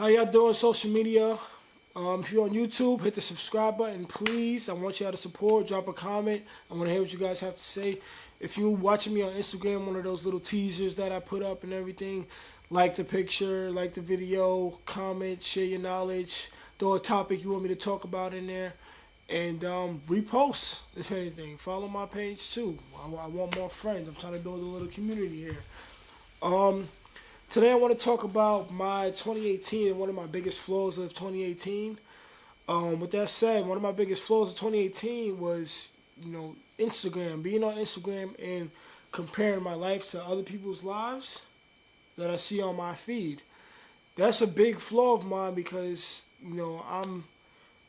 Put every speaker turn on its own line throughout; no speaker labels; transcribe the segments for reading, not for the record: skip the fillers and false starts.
How y'all doing social media? If you're on YouTube, hit the subscribe button, please. I want y'all to support. Drop a comment. I want to hear what you guys have to say. If you're watching me on Instagram, one of those little teasers that I put up and everything, like the picture, like the video, comment, share your knowledge, throw a topic you want me to talk about in there, and repost, if anything. Follow my page, too. I want more friends. I'm trying to build a little community here. Today I want to talk about my 2018 and one of my biggest flaws of 2018. With that said, one of my biggest flaws of 2018 was, Instagram. Being on Instagram and comparing my life to other people's lives that I see on my feed. That's a big flaw of mine because, I'm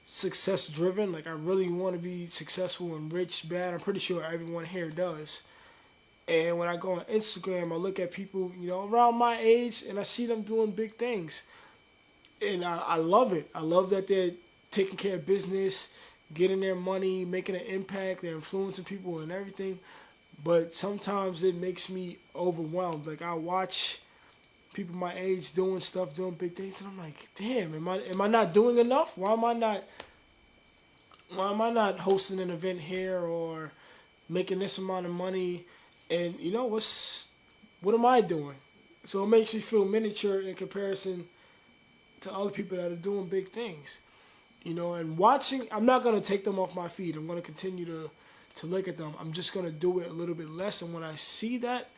success driven. Like, I really want to be successful and rich, bad. I'm pretty sure everyone here does. And when I go on Instagram, I look at people, around my age, and I see them doing big things. And I love it. I love that they're taking care of business, getting their money, making an impact, they're influencing people and everything. But sometimes it makes me overwhelmed. Like, I watch people my age doing stuff, doing big things, and I'm like, damn, am I not doing enough? Why am I not hosting an event here or making this amount of money? And what am I doing? So it makes me feel miniature in comparison to other people that are doing big things. And watching, I'm not going to take them off my feed. I'm going to continue to look at them. I'm just going to do it a little bit less. And when I see that,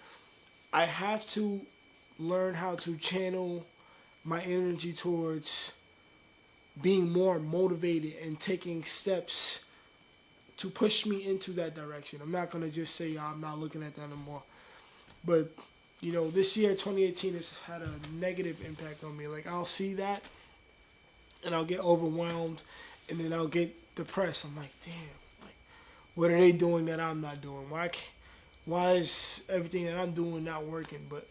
I have to learn how to channel my energy towards being more motivated and taking steps to push me into that direction. I'm not going to just say, I'm not looking at that anymore. But, this year, 2018, has had a negative impact on me. Like, I'll see that, and I'll get overwhelmed, and then I'll get depressed. I'm like, damn, like, what are they doing that I'm not doing? Why is everything that I'm doing not working? But,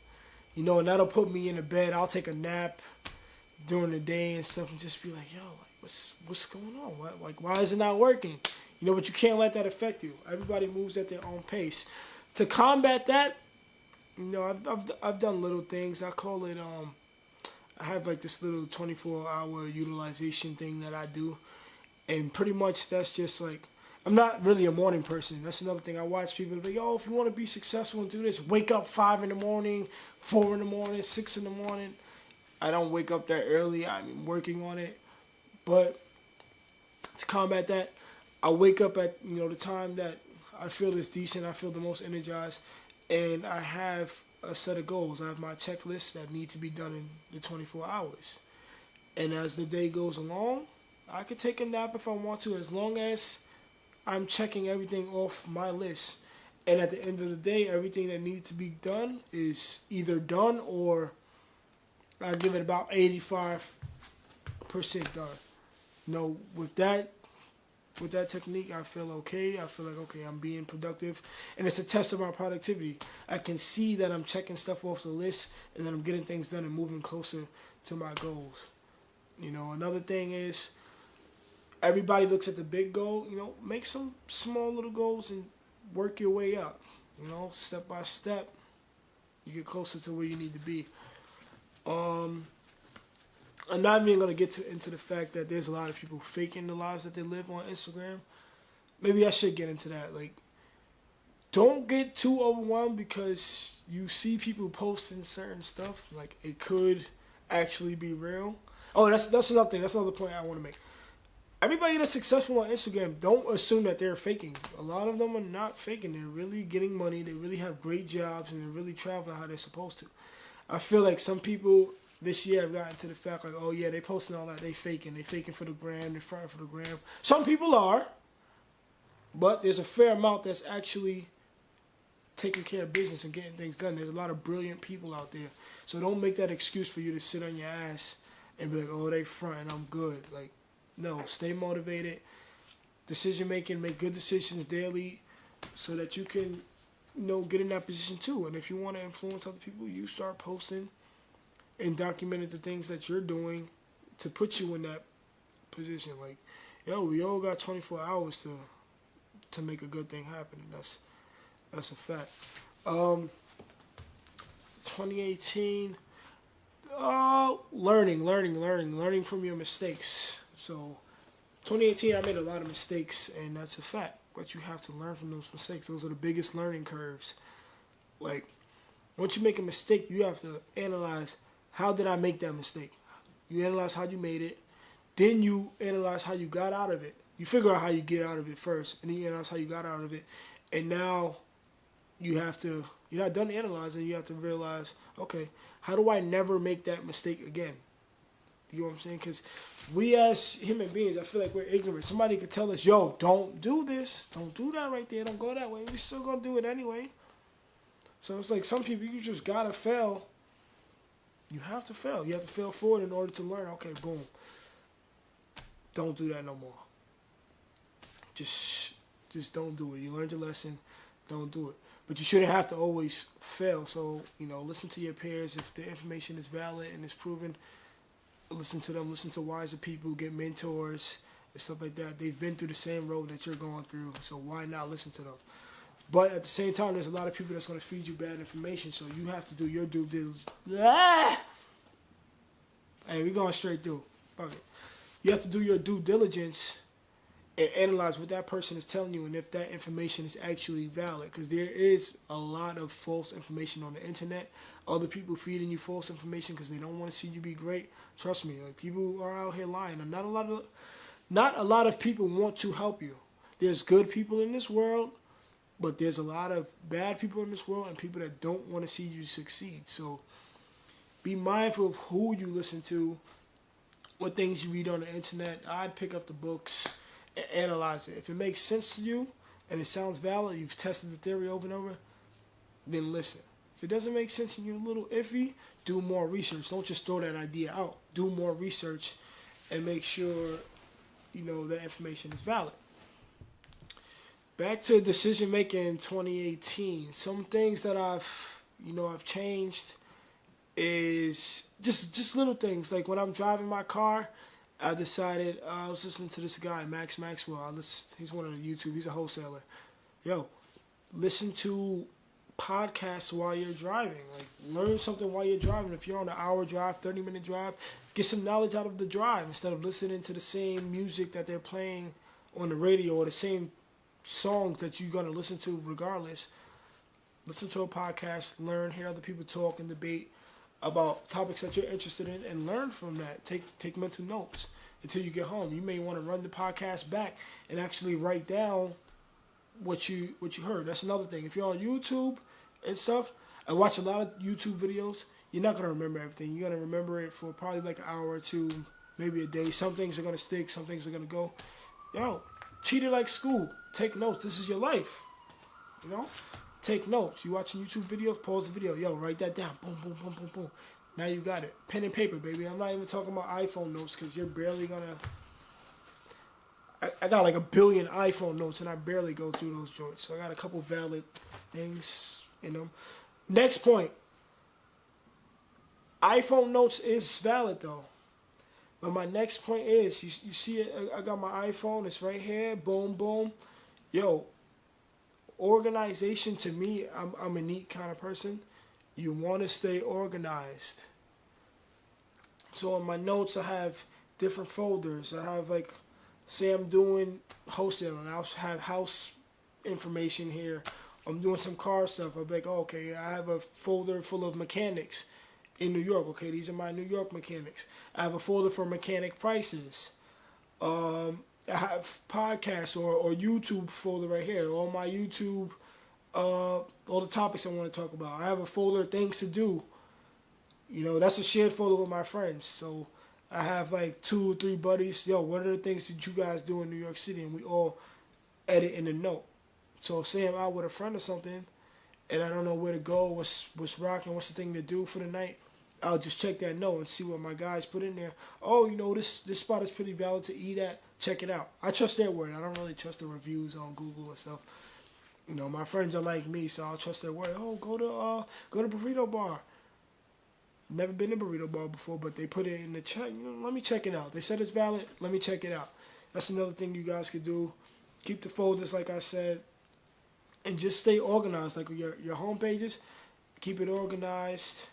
and that'll put me in the bed. I'll take a nap during the day and stuff and just be like, yo, like, what's going on? Why is it not working? But you can't let that affect you. Everybody moves at their own pace. To combat that, I've done little things. I call it, I have like this little 24-hour utilization thing that I do. And pretty much that's just like, I'm not really a morning person. That's another thing. I watch people be like, oh, if you want to be successful and do this, wake up 5 in the morning, 4 in the morning, 6 in the morning. I don't wake up that early. I'm working on it. But to combat that, I wake up at, the time that I feel is decent, I feel the most energized, and I have a set of goals. I have my checklist that need to be done in the 24 hours. And as the day goes along, I could take a nap if I want to, as long as I'm checking everything off my list. And at the end of the day, everything that needs to be done is either done or I give it about 85% done. With that technique, I feel okay. I feel like, okay, I'm being productive. And it's a test of my productivity. I can see that I'm checking stuff off the list and then I'm getting things done and moving closer to my goals. Another thing is, everybody looks at the big goal. Make some small little goals and work your way up. Step by step, you get closer to where you need to be. I'm not even going to get into the fact that there's a lot of people faking the lives that they live on Instagram. Maybe I should get into that. Like, don't get too overwhelmed because you see people posting certain stuff. Like, it could actually be real. Oh, that's another thing. That's another point I want to make. Everybody that's successful on Instagram, don't assume that they're faking. A lot of them are not faking. They're really getting money. They really have great jobs, and they're really traveling how they're supposed to. I feel like some people this year have gotten to the fact like, oh yeah, they posting all that, they faking for the gram, they're fronting for the gram. Some people are, but there's a fair amount that's actually taking care of business and getting things done. There's a lot of brilliant people out there. So don't make that excuse for you to sit on your ass and be like, oh, they fronting, I'm good. Like, no, stay motivated. Decision making, make good decisions daily so that you can, get in that position too. And if you want to influence other people, you start posting and documenting the things that you're doing to put you in that position. Like, we all got 24 hours to make a good thing happen. And that's a fact. 2018, Learning from your mistakes. So 2018, I made a lot of mistakes, and that's a fact. But you have to learn from those mistakes. Those are the biggest learning curves. Like, once you make a mistake, you have to analyze, how did I make that mistake? You analyze how you made it. Then you analyze how you got out of it. You figure out how you get out of it first, and then you analyze how you got out of it. And now you're not done analyzing. You have to realize, okay, how do I never make that mistake again? You know what I'm saying? Because we as human beings, I feel like we're ignorant. Somebody could tell us, yo, don't do this. Don't do that right there. Don't go that way. We're still going to do it anyway. So it's like some people, you just got to fail. You have to fail. You have to fail forward in order to learn. Okay, boom. Don't do that no more. Just don't do it. You learned your lesson. Don't do it. But you shouldn't have to always fail. So, listen to your peers. If the information is valid and it's proven, listen to them. Listen to wiser people. Get mentors and stuff like that. They've been through the same road that you're going through. So why not listen to them? But at the same time, there's a lot of people that's going to feed you bad information. So you have to do your due diligence. Hey, we're going straight through. Fuck it. You have to do your due diligence and analyze what that person is telling you and if that information is actually valid. Because there is a lot of false information on the internet. Other people feeding you false information because they don't want to see you be great. Trust me, like, people are out here lying. And not a lot of people want to help you. There's good people in this world, but there's a lot of bad people in this world and people that don't want to see you succeed. So be mindful of who you listen to, what things you read on the internet. I'd pick up the books and analyze it. If it makes sense to you and it sounds valid, you've tested the theory over and over, then listen. If it doesn't make sense and you're a little iffy, do more research. Don't just throw that idea out. Do more research and make sure that information is valid. Back to decision making in 2018. Some things that I've changed is just little things. Like when I'm driving my car, I decided I was listening to this guy, Max Maxwell. He's one of the YouTube. He's a wholesaler. Yo, listen to podcasts while you're driving. Like, learn something while you're driving. If you're on an hour drive, 30-minute drive, get some knowledge out of the drive instead of listening to the same music that they're playing on the radio or the same songs that you're going to listen to regardless. Listen to a podcast, learn, hear other people talk and debate about topics that you're interested in, and learn from that. Take mental notes until you get home. You may want to run the podcast back and actually write down what you heard. That's another thing. If you're on YouTube and stuff, I watch a lot of YouTube videos, you're not going to remember everything. You're going to remember it for probably like an hour or two, maybe a day. Some things are going to stick, some things are going to go. Yo, treat it like school. Take notes. This is your life. Take notes. You watching YouTube videos, pause the video. Yo, write that down. Boom, boom, boom, boom, boom. Now you got it. Pen and paper, baby. I'm not even talking about iPhone notes because you're barely going to... I got like 1 billion iPhone notes and I barely go through those joints. So I got a couple valid things in them. Next point. iPhone notes is valid though. But my next point is, you see it, I got my iPhone. It's right here. Boom, boom. Yo, organization to me, I'm a neat kind of person. You want to stay organized. So in my notes, I have different folders. I have like, say I'm doing wholesaling, I'll have house information here. I'm doing some car stuff. I'll be like, oh, okay, I have a folder full of mechanics in New York. Okay, these are my New York mechanics. I have a folder for mechanic prices. I have podcasts or YouTube folder right here. All my YouTube, all the topics I want to talk about. I have a folder of things to do. That's a shared folder with my friends. So I have like 2 or 3 buddies. Yo, what are the things that you guys do in New York City? And we all edit in the note. So say I'm out with a friend or something, and I don't know where to go, what's rocking, what's the thing to do for the night, I'll just check that note and see what my guys put in there. Oh, this spot is pretty valid to eat at. Check it out. I trust their word. I don't really trust the reviews on Google and stuff. My friends are like me, so I'll trust their word. Oh, go to Burrito Bar. Never been to Burrito Bar before, but they put it in the check. Let me check it out. They said it's valid. Let me check it out. That's another thing you guys could do. Keep the folders, like I said, and just stay organized. Like your home pages, keep it organized.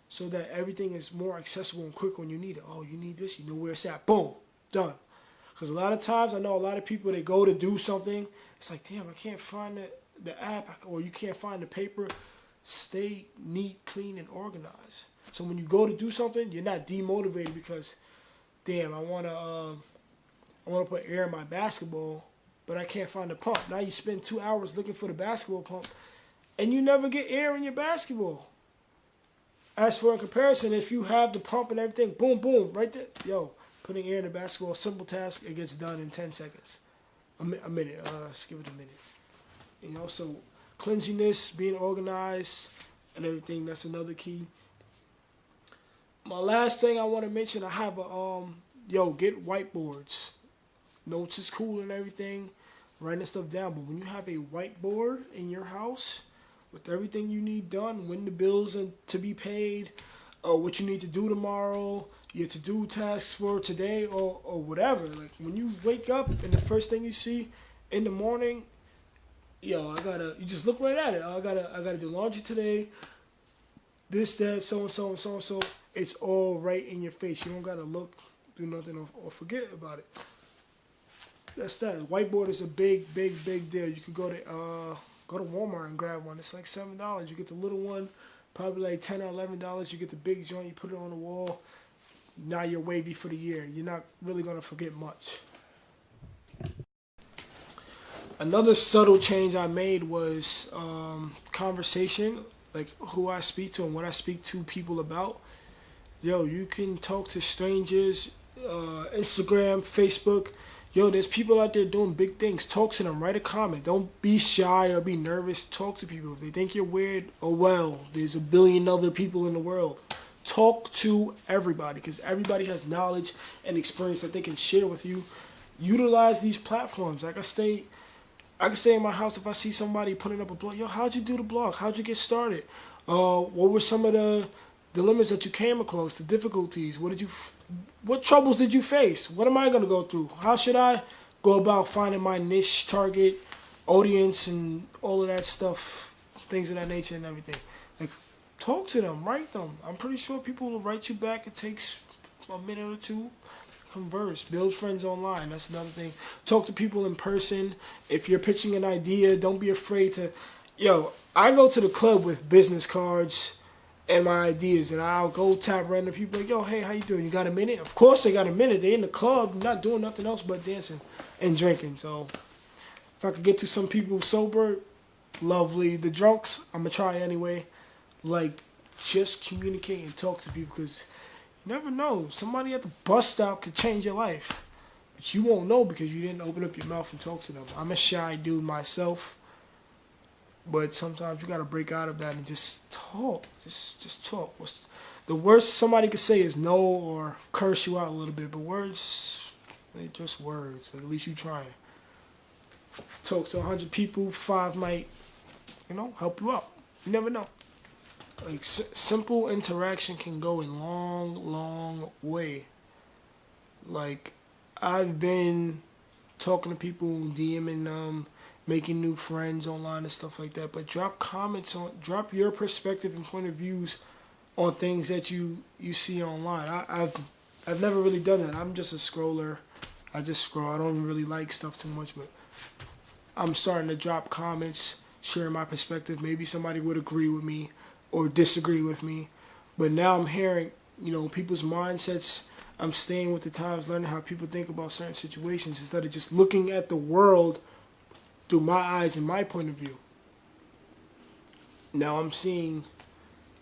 so that everything is more accessible and quick when you need it. Oh, you need this, you know where it's at. Boom, done. Because a lot of times, I know a lot of people, they go to do something. It's like, damn, I can't find the app, or you can't find the paper. Stay neat, clean, and organized. So when you go to do something, you're not demotivated because, damn, I want to put air in my basketball, but I can't find the pump. Now you spend 2 hours looking for the basketball pump, and you never get air in your basketball. As for in comparison, if you have the pump and everything, boom, boom, right there. Yo, putting air in the basketball, simple task, it gets done in 10 seconds. A minute, let's give it a minute. You know, so cleanliness, being organized, and everything, that's another key. My last thing I want to mention, I have get whiteboards. Notes is cool and everything, writing stuff down, but when you have a whiteboard in your house with everything you need done, when the bills are to be paid, what you need to do tomorrow, your to-do tasks for today, or whatever. Like when you wake up and the first thing you see in the morning, you just look right at it. I gotta do laundry today. This, that, so and so and so and so. It's all right in your face. You don't gotta look, do nothing, or forget about it. That's that. Whiteboard is a big, big, big deal. You could go to Walmart and grab one. It's like $7. You get the little one, probably like $10 or $11. You get the big joint. You put it on the wall. Now you're wavy for the year. You're not really gonna forget much. Another subtle change I made was conversation, like who I speak to and what I speak to people about. Yo, you can talk to strangers, Instagram, Facebook. Yo, there's people out there doing big things. Talk to them. Write a comment. Don't be shy or be nervous. Talk to people. If they think you're weird, oh well. There's a billion other people in the world. Talk to everybody because everybody has knowledge and experience that they can share with you. Utilize these platforms. I can stay in my house if I see somebody putting up a blog. Yo, how'd you do the blog? How'd you get started? What were some of the dilemmas that you came across? The difficulties? What troubles did you face? What am I going to go through? How should I go about finding my niche, target, audience, and all of that stuff, things of that nature and everything? Like, talk to them, write them. I'm pretty sure people will write you back. It takes a minute or two. Converse, build friends online. That's another thing. Talk to people in person. If you're pitching an idea, don't be afraid to. Yo, I go to the club with business cards and my ideas, and I'll go tap random people like, yo, hey, how you doing? You got a minute? Of course they got a minute. They in the club, not doing nothing else but dancing and drinking. So if I could get to some people sober, lovely. The drunks, I'm gonna try anyway. Like, just communicate and talk to people because you never know. Somebody at the bus stop could change your life, but you won't know because you didn't open up your mouth and talk to them. I'm a shy dude myself. But sometimes you got to break out of that and just talk. Just talk. The worst somebody could say is no or curse you out a little bit. But words, they're just words. At least you trying. Talk to 100 people, 5 might, help you out. You never know. Like simple interaction can go a long, long way. Like I've been talking to people, DMing them, making new friends online and stuff like that. But drop your perspective and point of views on things that you see online. I've never really done that. I'm just a scroller. I just scroll. I don't really like stuff too much, but I'm starting to drop comments, share my perspective. Maybe somebody would agree with me or disagree with me. But now I'm hearing, people's mindsets. I'm staying with the times, learning how people think about certain situations instead of just looking at the world through my eyes and my point of view. Now I'm seeing,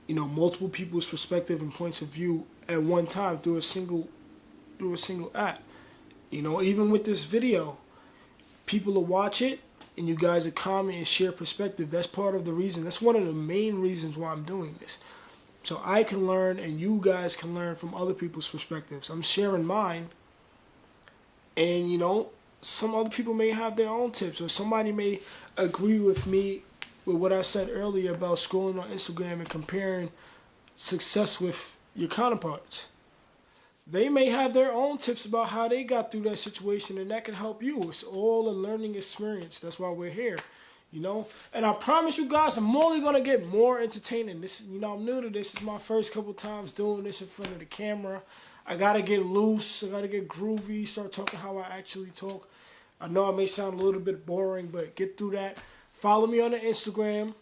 multiple people's perspective and points of view at one time through a single act. Even with this video, people will watch it and you guys will comment and share perspective. That's part of the reason. That's one of the main reasons why I'm doing this. So I can learn and you guys can learn from other people's perspectives. I'm sharing mine and, some other people may have their own tips, or somebody may agree with me with what I said earlier about scrolling on Instagram and comparing success with your counterparts. They may have their own tips about how they got through that situation, and that can help you. It's all a learning experience. That's why we're here. You know, and I promise you guys, I'm only gonna get more entertaining. This, I'm new to this. It's my first couple times doing this in front of the camera. I gotta get loose. I gotta get groovy. Start talking how I actually talk. I know I may sound a little bit boring, but get through that. Follow me on the Instagram,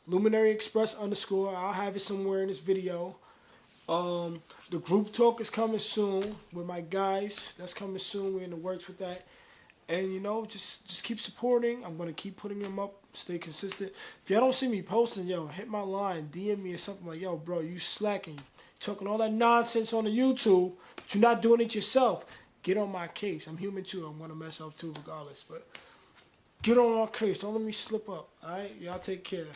Luminary Express _. I'll have it somewhere in this video. The group talk is coming soon with my guys. That's coming soon. We're in the works with that. And just keep supporting. I'm gonna keep putting them up. Stay consistent. If y'all don't see me posting, hit my line, DM me or something like, yo, bro, you slacking, talking all that nonsense on the YouTube, but you're not doing it yourself. Get on my case. I'm human too. I'm gonna mess up too, regardless. But get on my case. Don't let me slip up. All right, y'all take care.